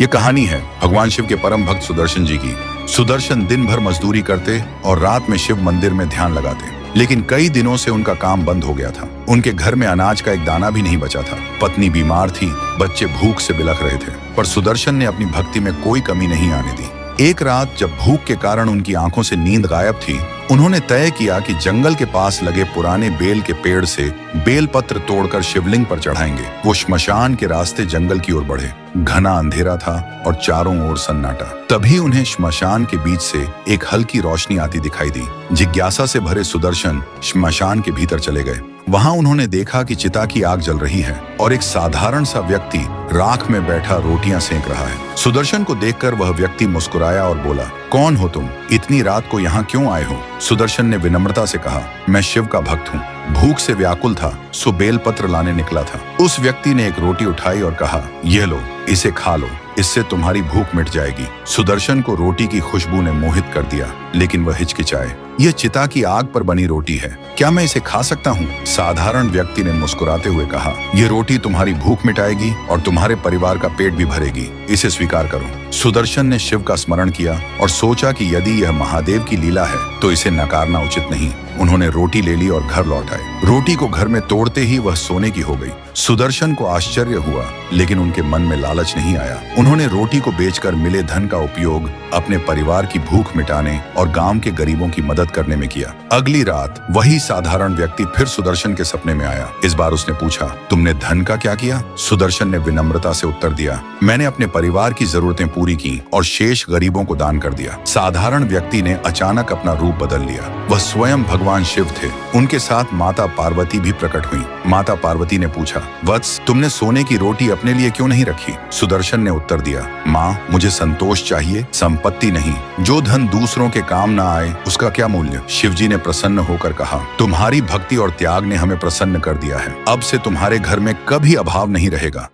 ये कहानी है भगवान शिव के परम भक्त सुदर्शन जी की। सुदर्शन दिन भर मजदूरी करते और रात में शिव मंदिर में ध्यान लगाते, लेकिन कई दिनों से उनका काम बंद हो गया था। उनके घर में अनाज का एक दाना भी नहीं बचा था। पत्नी बीमार थी, बच्चे भूख से बिलख रहे थे, पर सुदर्शन ने अपनी भक्ति में कोई कमी नहीं आने दी। एक रात जब भूख के कारण उनकी आंखों से नींद गायब थी, उन्होंने तय किया कि जंगल के पास लगे पुराने बेल के पेड़ से बेल पत्र तोड़कर शिवलिंग पर चढ़ाएंगे। वो श्मशान के रास्ते जंगल की ओर बढ़े। घना अंधेरा था और चारों ओर सन्नाटा। तभी उन्हें श्मशान के बीच से एक हल्की रोशनी आती दिखाई दी। जिज्ञासा से भरे सुदर्शन श्मशान के भीतर चले गए। वहां उन्होंने देखा कि चिता की आग जल रही है और एक साधारण सा व्यक्ति राख में बैठा रोटियां सेंक रहा है। सुदर्शन को देखकर वह व्यक्ति मुस्कुराया और बोला, कौन हो तुम? इतनी रात को यहाँ क्यों आए हो? सुदर्शन ने विनम्रता से कहा, मैं शिव का भक्त हूँ। भूख से व्याकुल था, सो बेलपत्र लाने निकला था। उस व्यक्ति ने एक रोटी उठाई और कहा, यह लो, इसे खा लो, इससे तुम्हारी भूख मिट जाएगी। सुदर्शन को रोटी की खुशबू ने मोहित कर दिया, लेकिन वह हिचकिचाए। यह चिता की आग पर बनी रोटी है, क्या मैं इसे खा सकता हूँ? साधारण व्यक्ति ने मुस्कुराते हुए कहा, यह रोटी तुम्हारी भूख मिटाएगी और तुम्हारे परिवार का पेट भी भरेगी, इसे स्वीकार करो। सुदर्शन ने शिव का स्मरण किया और सोचा कि यदि यह महादेव की लीला है तो इसे नकारना उचित नहीं। उन्होंने रोटी ले ली और घर लौट आए। रोटी को घर में तोड़ते ही वह सोने की हो गई। सुदर्शन को आश्चर्य हुआ, लेकिन उनके मन में लालच नहीं आया। उन्होंने रोटी को बेचकर मिले धन का उपयोग अपने परिवार की भूख मिटाने और गांव के गरीबों की मदद करने में किया। अगली रात वही साधारण व्यक्ति फिर सुदर्शन के सपने में आया। इस बार उसने पूछा, तुमने धन का क्या किया? सुदर्शन ने विनम्रता से उत्तर दिया, मैंने अपने परिवार की जरूरतें पूरी की और शेष गरीबों को दान कर दिया। साधारण व्यक्ति ने अचानक अपना रूप बदल लिया। वह स्वयं भगवान शिव थे। उनके साथ माता पार्वती भी प्रकट हुई। माता पार्वती ने पूछा, वत्स, तुमने सोने की रोटी अपने लिए क्यों नहीं रखी? सुदर्शन ने उत्तर दिया, माँ, मुझे संतोष चाहिए, संपत्ति नहीं। जो धन दूसरों के काम ना आए उसका क्या मूल्य? शिवजी ने प्रसन्न होकर कहा, तुम्हारी भक्ति और त्याग ने हमें प्रसन्न कर दिया है। अब से तुम्हारे घर में कभी अभाव नहीं रहेगा।